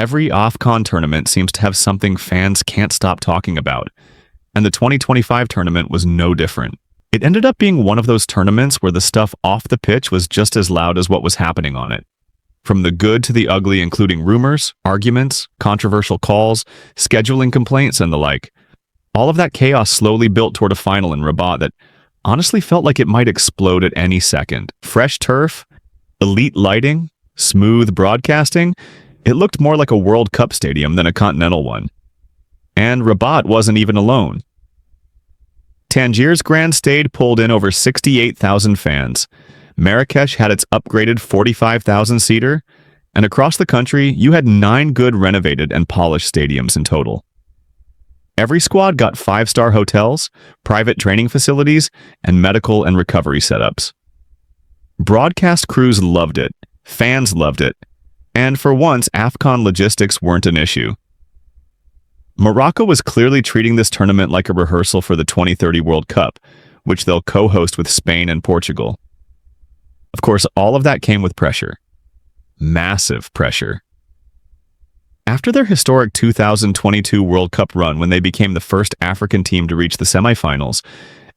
Every AFCON tournament seems to have something fans can't stop talking about, and the 2025 tournament was no different. It ended up being one of those tournaments where the stuff off the pitch was just as loud as what was happening on it. From the good to the ugly, including rumors, arguments, controversial calls, scheduling complaints, and the like. All of that chaos slowly built toward a final in Rabat that honestly felt like it might explode at any second. Fresh turf, elite lighting, smooth broadcasting. It looked more like a World Cup stadium than a continental one. And Rabat wasn't even alone. Tangier's Grand Stade pulled in over 68,000 fans. Marrakesh had its upgraded 45,000-seater, and across the country, you had 9 good renovated and polished stadiums in total. Every squad got 5-star hotels, private training facilities, and medical and recovery setups. Broadcast crews loved it, fans loved it, and for once, AFCON logistics weren't an issue. Morocco was clearly treating this tournament like a rehearsal for the 2030 World Cup, which they'll co-host with Spain and Portugal. Of course, all of that came with pressure. Massive pressure. After their historic 2022 World Cup run, when they became the first African team to reach the semifinals,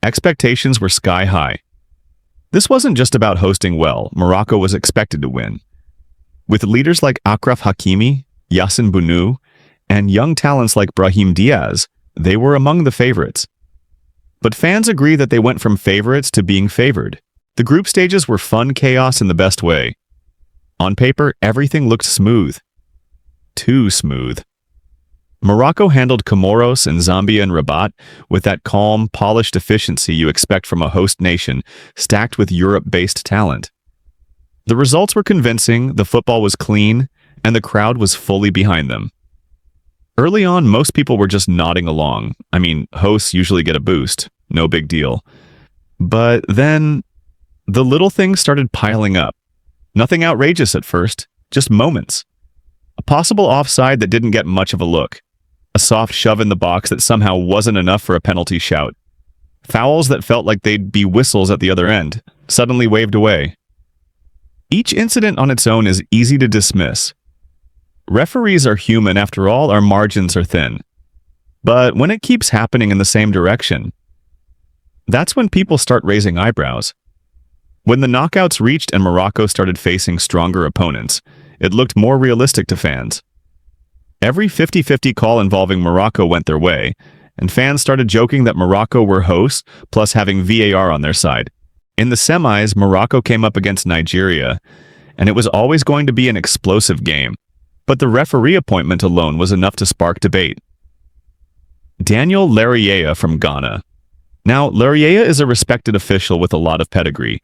expectations were sky high. This wasn't just about hosting well. Morocco was expected to win. With leaders like Achraf Hakimi, Yassin Bounou, and young talents like Brahim Diaz, they were among the favorites. But fans agree that they went from favorites to being favored. The group stages were fun chaos in the best way. On paper, everything looked smooth. Too smooth. Morocco handled Comoros and Zambia and Rabat with that calm, polished efficiency you expect from a host nation, stacked with Europe-based talent. The results were convincing, the football was clean, and the crowd was fully behind them. Early on, most people were just nodding along. I mean, hosts usually get a boost. No big deal. But then, the little things started piling up. Nothing outrageous at first, just moments. A possible offside that didn't get much of a look. A soft shove in the box that somehow wasn't enough for a penalty shout. Fouls that felt like they'd be whistles at the other end, suddenly waved away. Each incident on its own is easy to dismiss. Referees are human after all, our margins are thin. But when it keeps happening in the same direction, that's when people start raising eyebrows. When the knockouts reached and Morocco started facing stronger opponents, it looked more realistic to fans. Every 50-50 call involving Morocco went their way, and fans started joking that Morocco were hosts, plus having VAR on their side. In the semis, Morocco came up against Nigeria, and it was always going to be an explosive game. But the referee appointment alone was enough to spark debate. Daniel Larriea from Ghana. Now, Larriea is a respected official with a lot of pedigree,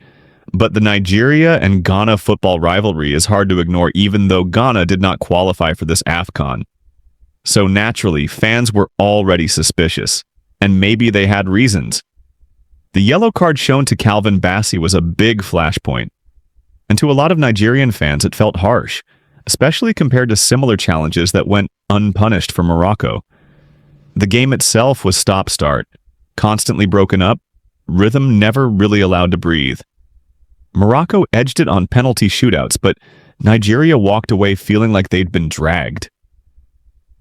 but the Nigeria and Ghana football rivalry is hard to ignore even though Ghana did not qualify for this AFCON. So naturally, fans were already suspicious, and maybe they had reasons. The yellow card shown to Calvin Bassey was a big flashpoint, and to a lot of Nigerian fans it felt harsh, especially compared to similar challenges that went unpunished for Morocco. The game itself was stop-start, constantly broken up, rhythm never really allowed to breathe. Morocco edged it on penalty shootouts, but Nigeria walked away feeling like they'd been dragged.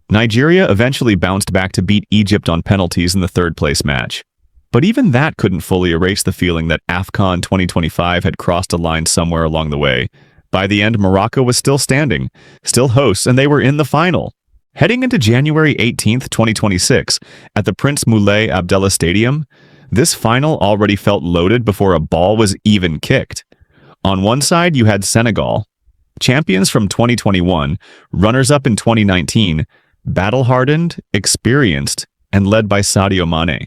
Nigeria eventually bounced back to beat Egypt on penalties in the third-place match. But even that couldn't fully erase the feeling that AFCON 2025 had crossed a line somewhere along the way. By the end, Morocco was still standing, still hosts, and they were in the final. Heading into January 18th, 2026, at the Prince Moulay Abdallah Stadium, this final already felt loaded before a ball was even kicked. On one side, you had Senegal, champions from 2021, runners-up in 2019, battle-hardened, experienced, and led by Sadio Mane.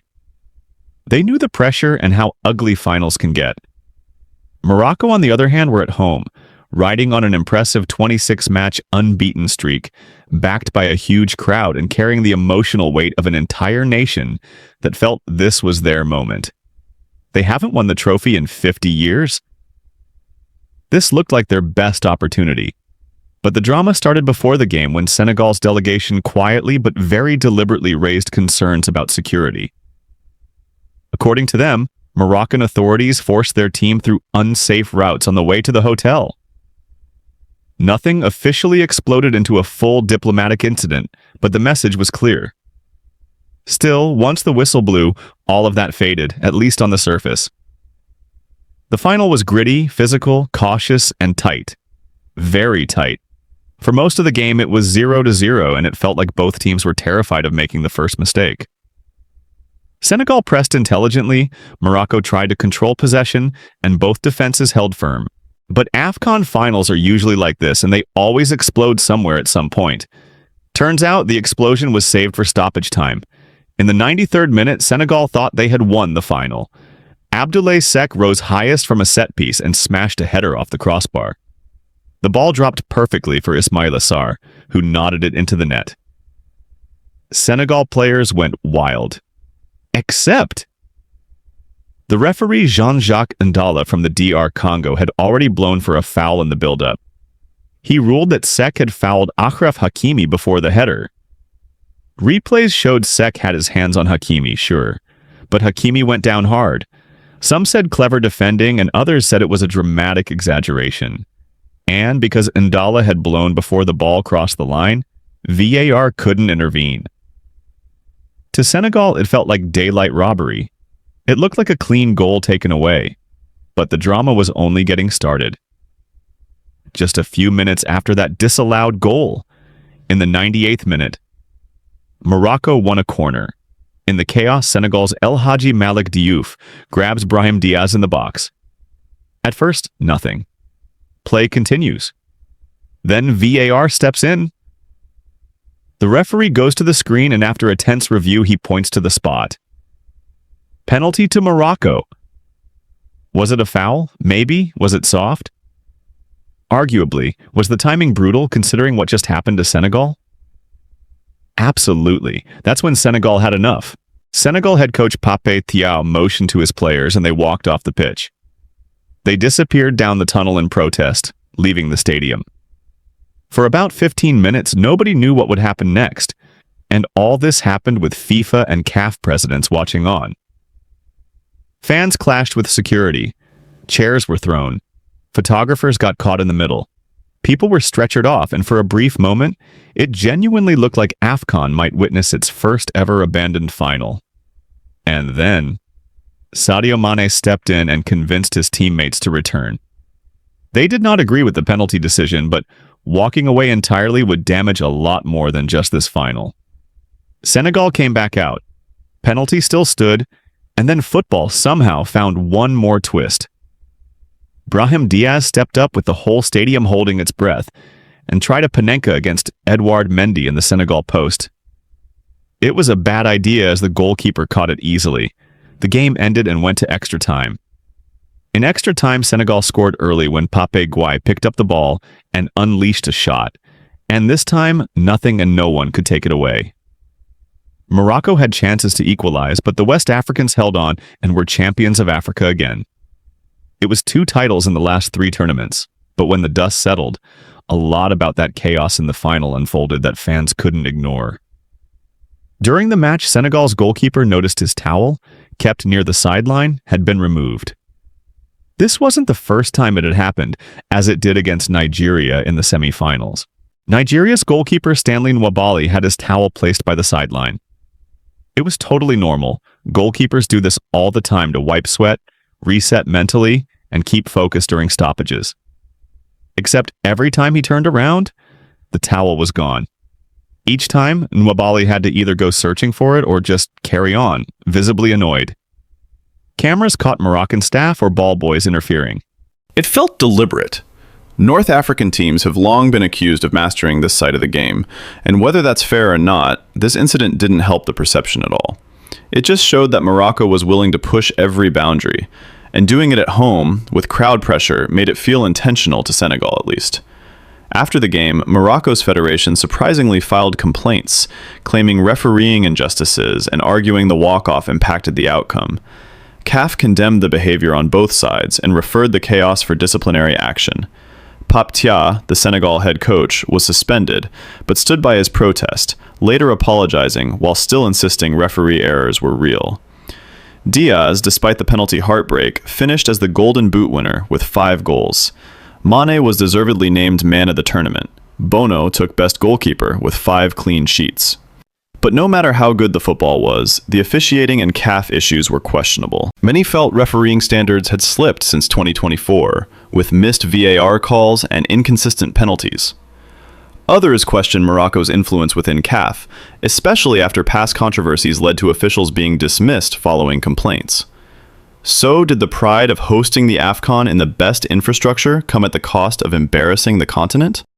They knew the pressure and how ugly finals can get. Morocco, on the other hand, were at home, riding on an impressive 26-match unbeaten streak, backed by a huge crowd and carrying the emotional weight of an entire nation that felt this was their moment. They haven't won the trophy in 50 years. This looked like their best opportunity. But the drama started before the game when Senegal's delegation quietly but very deliberately raised concerns about security. According to them, Moroccan authorities forced their team through unsafe routes on the way to the hotel. Nothing officially exploded into a full diplomatic incident, but the message was clear. Still, once the whistle blew, all of that faded, at least on the surface. The final was gritty, physical, cautious, and tight. Very tight. For most of the game, it was 0-0, and it felt like both teams were terrified of making the first mistake. Senegal pressed intelligently, Morocco tried to control possession, and both defenses held firm. But AFCON finals are usually like this, and they always explode somewhere at some point. Turns out the explosion was saved for stoppage time. In the 93rd minute, Senegal thought they had won the final. Abdoulaye Seck rose highest from a set piece and smashed a header off the crossbar. The ball dropped perfectly for Ismaïla Sarr, who nodded it into the net. Senegal players went wild. Except the referee Jean-Jacques Ndala from the DR Congo had already blown for a foul in the build-up. He ruled that Seck had fouled Achraf Hakimi before the header. Replays showed Seck had his hands on Hakimi, sure, but Hakimi went down hard. Some said clever defending, and others said it was a dramatic exaggeration. And because Ndala had blown before the ball crossed the line, VAR couldn't intervene. To Senegal, it felt like daylight robbery. It looked like a clean goal taken away, but the drama was only getting started. Just a few minutes after that disallowed goal, in the 98th minute, Morocco won a corner. In the chaos, Senegal's El Hadji Malick Diouf grabs Brahim Diaz in the box. At first, nothing. Play continues. Then VAR steps in. The referee goes to the screen, and after a tense review, he points to the spot. Penalty to Morocco. Was it a foul? Maybe. Was it soft? Arguably. Was the timing brutal considering what just happened to Senegal? Absolutely. That's when Senegal had enough. Senegal head coach Pape Thiaw motioned to his players and they walked off the pitch. They disappeared down the tunnel in protest, leaving the stadium. For about 15 minutes, nobody knew what would happen next, and all this happened with FIFA and CAF presidents watching on. Fans clashed with security. Chairs were thrown. Photographers got caught in the middle. People were stretchered off, and for a brief moment, it genuinely looked like AFCON might witness its first ever abandoned final. And then, Sadio Mane stepped in and convinced his teammates to return. They did not agree with the penalty decision, but walking away entirely would damage a lot more than just this final. Senegal came back out. Penalty still stood, and then football somehow found one more twist. Brahim Diaz stepped up with the whole stadium holding its breath and tried a Panenka against Edouard Mendy in the Senegal post. It was a bad idea as the goalkeeper caught it easily. The game ended and went to extra time. In extra time, Senegal scored early when Pape Gueye picked up the ball and unleashed a shot. And this time, nothing and no one could take it away. Morocco had chances to equalize, but the West Africans held on and were champions of Africa again. It was 2 titles in the last 3 tournaments, but when the dust settled, a lot about that chaos in the final unfolded that fans couldn't ignore. During the match, Senegal's goalkeeper noticed his towel, kept near the sideline, had been removed. This wasn't the first time it had happened, as it did against Nigeria in the semi-finals. Nigeria's goalkeeper Stanley Nwabali had his towel placed by the sideline. It was totally normal. Goalkeepers do this all the time to wipe sweat, reset mentally, and keep focus during stoppages. Except every time he turned around, the towel was gone. Each time, Nwabali had to either go searching for it or just carry on, visibly annoyed. Cameras caught Moroccan staff or ball boys interfering. It felt deliberate. North African teams have long been accused of mastering this side of the game, and whether that's fair or not, this incident didn't help the perception at all. It just showed that Morocco was willing to push every boundary, and doing it at home, with crowd pressure, made it feel intentional to Senegal at least. After the game, Morocco's federation surprisingly filed complaints, claiming refereeing injustices and arguing the walk-off impacted the outcome. CAF condemned the behavior on both sides and referred the chaos for disciplinary action. Pape Thiaw, the Senegal head coach, was suspended, but stood by his protest, later apologizing while still insisting referee errors were real. Diaz, despite the penalty heartbreak, finished as the Golden Boot winner with 5 goals. Mane was deservedly named man of the tournament. Bono took best goalkeeper with 5 clean sheets. But no matter how good the football was, the officiating and CAF issues were questionable. Many felt refereeing standards had slipped since 2024, with missed VAR calls and inconsistent penalties. Others questioned Morocco's influence within CAF, especially after past controversies led to officials being dismissed following complaints. So did the pride of hosting the AFCON in the best infrastructure come at the cost of embarrassing the continent?